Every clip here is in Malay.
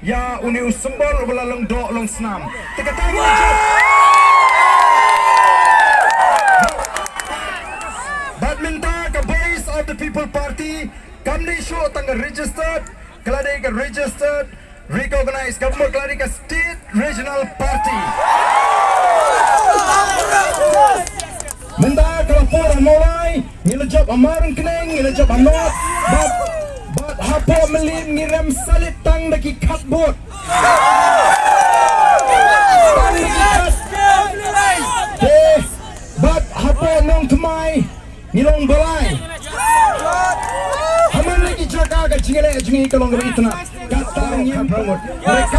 ya uni usembol wala long do long senam. Tekatang jingjop. Badminton ke Voice of the People Party kamni show tangga registered keladi ke registered recognized kamu keladi ke state regional party. Menda kalau pura mulai ngilajab amarang keneng ngilajab anot but hapo melim ngiram salit tang daki cupboard. But hapo nong tumai ngilong balai. Haman lagi jaga ke jingale jingi kalong itna katang yang pramot. Mereka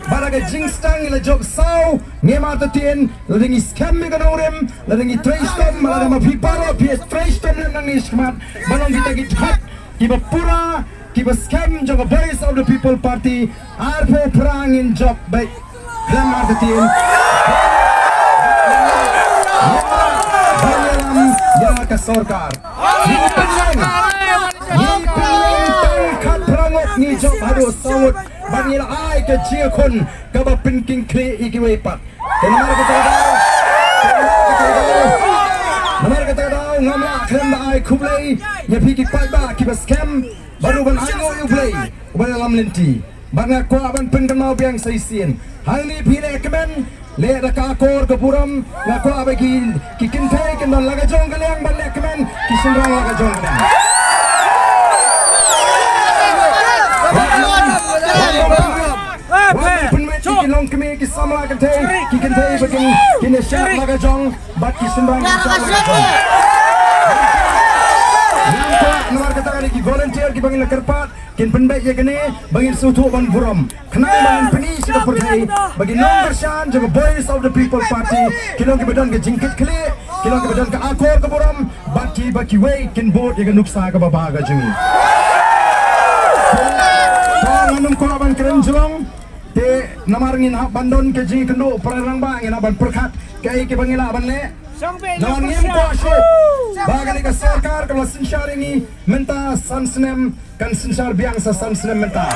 balaga jingstang ila job sau ngema tatien ladengi scam me kanorem ladengi trace malaga mapiparo pie trace nang ismat balong kita githat kiba pura kiba scam joga Voice of the People Party arpo perangin job baik ngema tatien bayalam ya ka sarkar ni tangkat perangot ni job harus sawut bangil ai ke chia kon ka ba pinking kle ikiwe pat namar ka taw ngamla khem ai khublei ya phiki Paitbah ki ba scam baru ban ai no you play ban lam lenti banga ko ban pen kamau biang saisien hang ni phile kemen le da ka kor ke puram la ko abagi ki kinthe ke non laga jong kaliang ban le kemen ki sunrang laga jong long kami ki samla kan thei ki kan thei bagin kin shap laga jong bat ki sembang nomor kata kali ki volunteer ki bangin kerpat kin penbai je kene bangin sutu ban buram kenang bangin peni sida perthai bagi nomor shan jaga Voice of the People Party kilong ki badan ke jingkit kle kilong ki badan ke akor ke buram bat ki baki wei kin bot ye nuksa ke babaga jingi nganum ko ban keren jong te namarngin hak bandon ke jing kendo perang bang ina ban perkhat kai ke bangila ban le non ngim ko shu bagani ka sarkar ka sinshar ini menta sansnem kan sinshar biang sa sansnem menta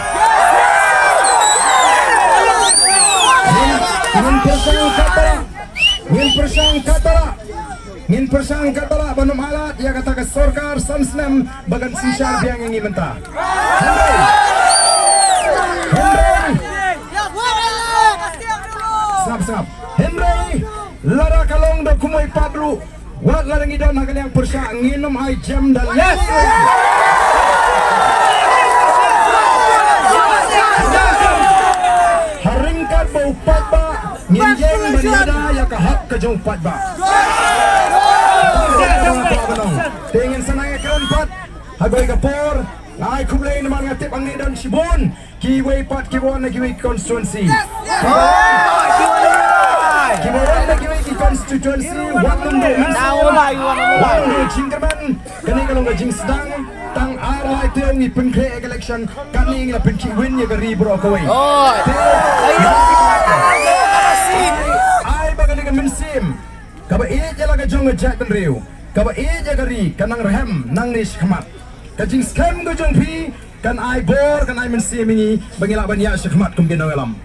ngin persang katara banum halat ya kata ka sarkar sansnem bagan sinshar biang ini menta Sap. Henry, lara kalong do kumoi padru. Wat lara ngidon hagal yang persya nginum ai jam dan yes. Haringkat bau Paitbah nginjeng banyada ya kahak ke jong Paitbah. Dengan sanai keempat hagai kapor. Ai kumlei naman ngatip ang ngidon sibon. Kiway pat kiwon na kiway constituency. Kiwon na kiway constituency. Wano jingkerman. Kani kalong ka jing sedang. Tang arwai tiong ni penkre election. Kani nga penki win ya gari bro kaway. Ay baga dengan mensim. Kaba iya jala ka jong ngejak penriu. Kaba iya jagari kanang rehem nang nish khamat. Kajing scam ka jong pi. Kan ai bor kan ai mensim ini bangila banya sykhmat kum genau alam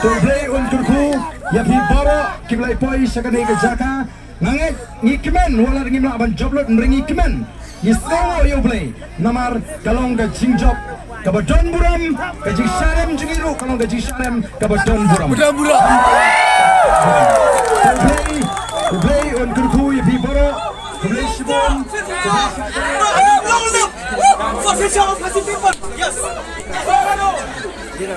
to play unturku ya pi baro kiblai poi sakane ke jaka nganget ngikmen wala ngimla ban joblot nringi kemen isno yo play namar kalong ka jingjop ka badon buram ka jing sharem jingiru kalong ka jing sharem ka badon buram to play unturku ya pi baro kiblai shibon Yes. Yes.